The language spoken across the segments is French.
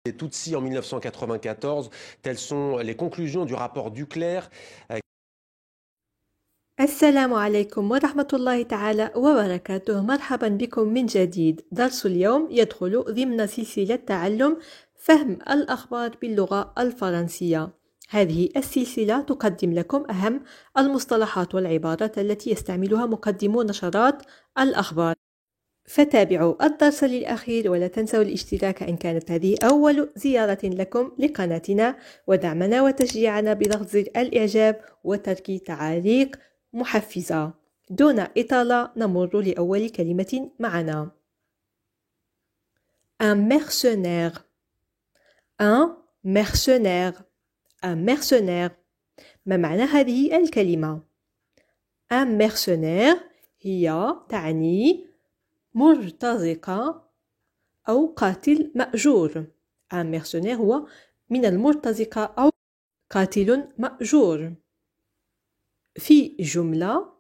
Les Tutsis en 1994, telles sont les conclusions du rapport Duclerc. السلام عليكم ورحمة الله تعالى وبركاته. مرحبا بكم من جديد. درس اليوم يدخل ضمن سلسلة تعلم فهم الأخبار باللغة الفرنسية. هذه السلسلة تقدم لكم أهم المصطلحات والعبارات التي يستعملها مقدمو نشرات الأخبار. فتابعوا الدرس للأخير ولا تنسوا الاشتراك إن كانت هذه أول زيارة لكم لقناتنا، ودعمنا وتشجيعنا بضغط زر الإعجاب وترك تعاليق محفزة. دون إطالة نمر لأول كلمة معنا. Un mercenaire. Un mercenaire. Un mercenaire. ما معنى هذه الكلمة؟ Un mercenaire هي تعني مرتزقة أو قاتل مأجور. Un mercenaire هو من المرتزقة أو قاتل مأجور. في جملة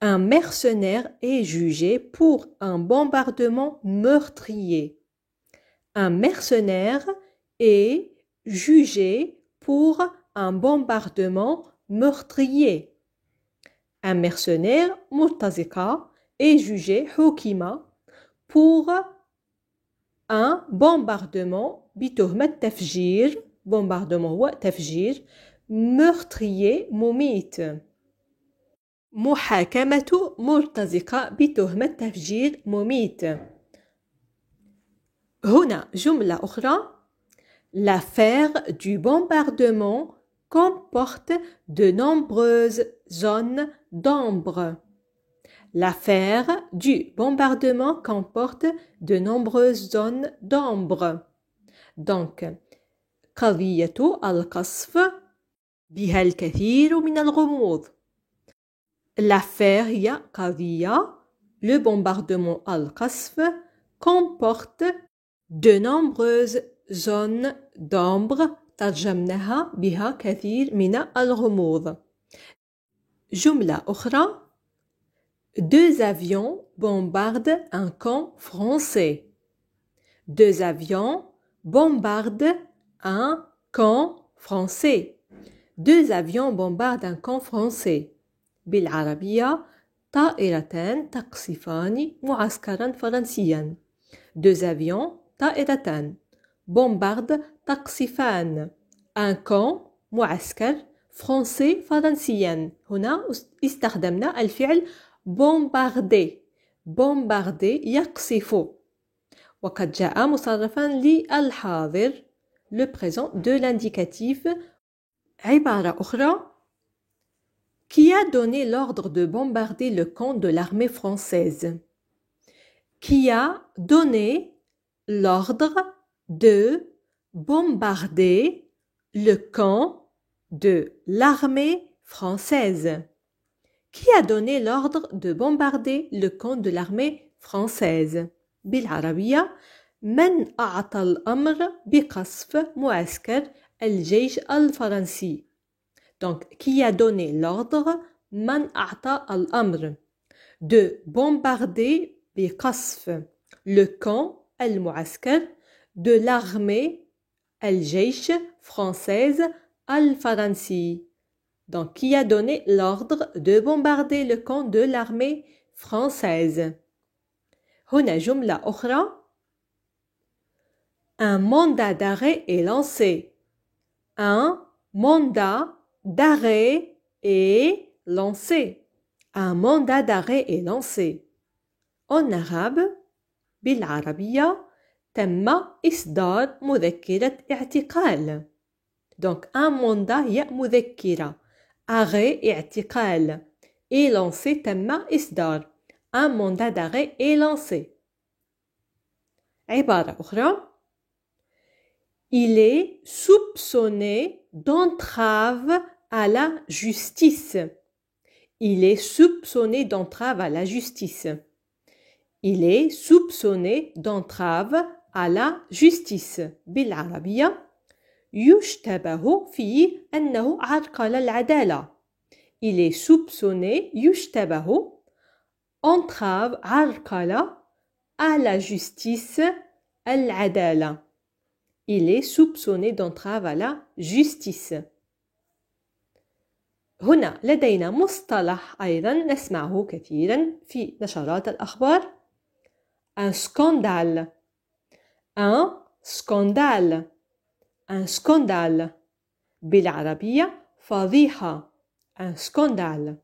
un mercenaire est jugé pour un bombardement meurtrier. Un mercenaire est jugé pour un bombardement meurtrier. Un mercenaire مرتزقة est jugé حُكِم pour un bombardement بتهمة تفجير. bombardement هو تفجير. meurtrier مميت. محاكمة مرتزقة بتهمة تفجير مميت. هنا جملة أخرى. L'affaire du bombardement comporte de nombreuses zones d'ombre. L'affaire du bombardement comporte de nombreuses zones d'ombre. Donc, قضية القصف بها الكثير من الغموض. L'affaire هي قضية. Le bombardement القصف comporte de nombreuses zones d'ombre. ترجمناها بها كثير من الغموض. جملة أخرى. Deux avions bombardent un camp français. Deux avions bombardent un camp français. Deux avions bombardent un camp français. بالعربية طائرتان تقصفان معسكرا فرنسيا. Deux avions طائرتان. bombardent تقصفان. un camp معسكر français فرنسيا. هنا استخدمنا الفعل bombarder. bombarder يقصف. وقد جاء مصرفا للحاضر le présent de l'indicatif. عبارة أخرى. Qui a donné l'ordre de bombarder le camp de l'armée française? Qui a donné l'ordre de bombarder le camp de l'armée française? Qui a donné l'ordre de bombarder le camp de l'armée française? بالعربية من أعطى الأمر بقصف معسكر الجيش الفرنسي. Donc, qui a donné l'ordre من أعطى الأمر de bombarder بقصف le camp المعسكر de l'armée الجيش française الفرنسي. Donc, qui a donné l'ordre de bombarder le camp de l'armée française. هنا جملة أخرى. Un mandat d'arrêt est lancé. Un mandat d'arrêt est lancé. Un mandat d'arrêt est lancé. En arabe بالعربية تم إصدار مذكرة اعتقال. Donc un mandat هي مذكرة. arrêt اعتقال. et lancé تم إصدار. Un mandat d'arrêt est lancé. عبارة أخرى. Il est soupçonné d'entrave à la justice. Il est soupçonné d'entrave à la justice. Il est soupçonné d'entrave à la justice. بالعربية يشتبه في أنه عرقل العدالة. Il est soupçonné يشتبه entrave عرقلة à la justice العدالة. Il est soupçonné d'entrave à la justice. هنا لدينا مصطلح أيضا نسمعه كثيرا في نشرات الأخبار. Un scandale. Un scandale. Un scandale. بالعربية فضيحة. Un scandale.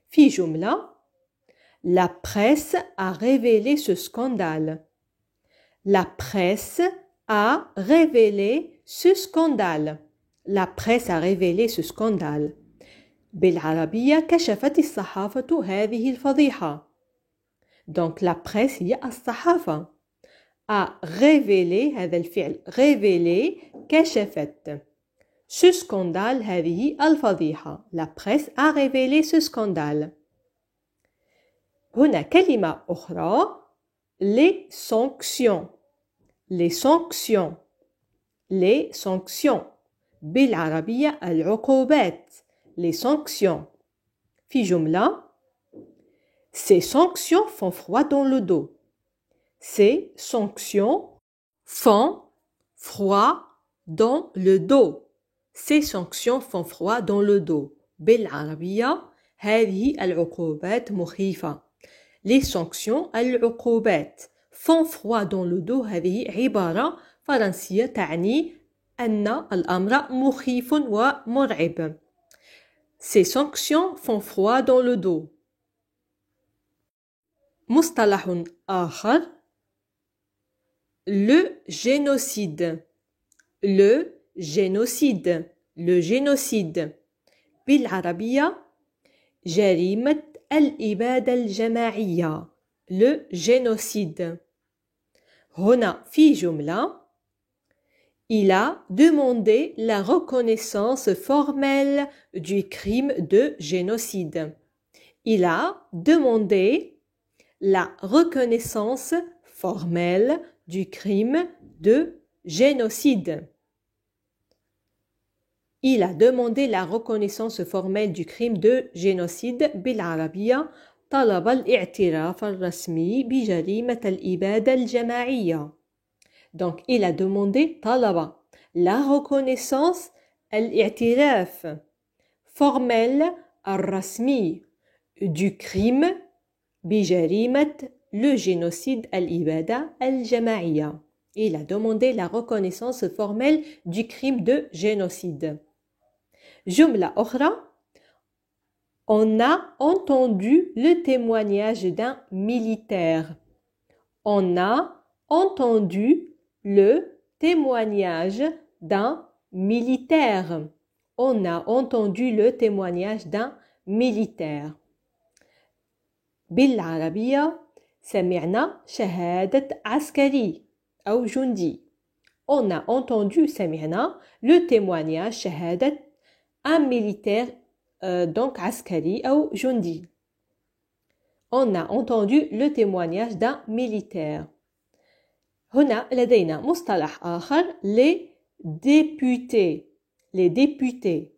في جملة La presse a révélé ce scandale. La presse a révélé ce scandale. La presse a révélé ce scandale. بالعربية كشفت الصحافة هذه الفضيحة. Donc la presse هي الصحافة. A révélé هذا الفعل révélé كشفت. Ce scandale هذه الفضيحة. La presse a révélé ce scandale. هنا كلمة أخرى les sanctions. Les sanctions. Les sanctions. بالعربية العقوبات. Les sanctions. في جملة Ces sanctions font froid dans le dos. Ces sanctions font froid dans le dos. Ces sanctions font froid dans le dos. بالعربية هذه العقوبات مخيفة. Les sanctions العقوبات font froid dans le dos هذه عبارة فرنسية تعني أن الأمر مخيف ومرعب. Ces sanctions font froid dans le dos. مصطلح آخر le génocide. Le génocide. Le génocide. بالعربية جريمة الإبادة الجماعية. Le génocide. هنا في جملة Il a demandé la reconnaissance formelle du crime de génocide. Il a demandé la reconnaissance formelle du crime de génocide. Il a demandé la reconnaissance formelle du crime de génocide. بالعربية طلب الاعتراف الرسمي بجريمة الإبادة الجماعية. Donc, il a demandé طلب la reconnaissance الاعتراف formel الرسمي du crime بجريمة le génocide الإبادة الجماعية. Il a demandé la reconnaissance formelle du crime de génocide. جملة أخرى On a entendu le témoignage d'un militaire. On a entendu le témoignage d'un militaire. On a entendu le témoignage d'un militaire. بالعربية سمعنا شهادة عسكري أو جندي. On a entendu سمعنا le témoignage شهادة un militaire donc عسكري أو جندي. On a entendu le témoignage d'un militaire. هنا لدينا مصطلح آخر les députés. Les députés.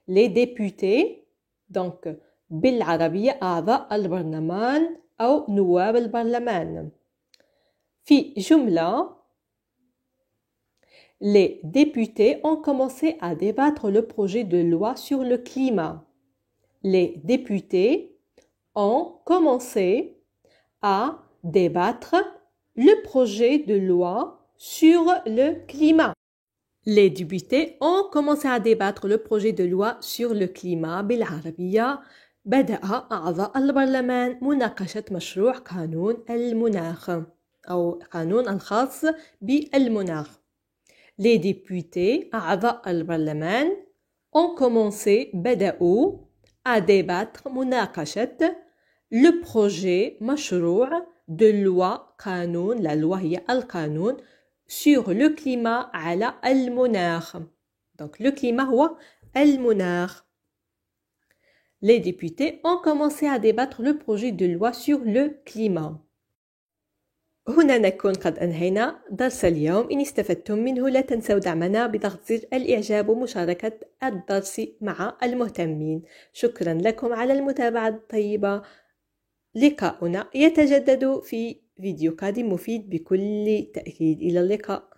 Les députés donc بالعربية أعضاء البرلمان أو نواب البرلمان. في جملة Les députés ont commencé à débattre le projet de loi sur le climat. Les députés ont commencé à débattre le projet de loi sur le climat. Les députés ont commencé à débattre le projet de loi sur le climat. بالعربية بدأ أعضاء البرلمان مناقشة مشروع قانون المناخ أو قانون الخاص بالمناخ. Les députés أعضاء البرلمان ont commencé بدأوا à débattre مناقشة le projet مشروع de loi قانون la loi هي القانون sur le climat على المناخ. Donc le climat هو المناخ. Les députés ont commencé à débattre le projet de loi sur le climat. هنا نكون قد أنهينا درس اليوم. إن استفدتم منه لا تنسوا دعمنا بضغط زر الإعجاب ومشاركة الدرس مع المهتمين. شكرا لكم على المتابعة الطيبة. لقاؤنا يتجدد في فيديو قادم مفيد بكل تأكيد. إلى اللقاء.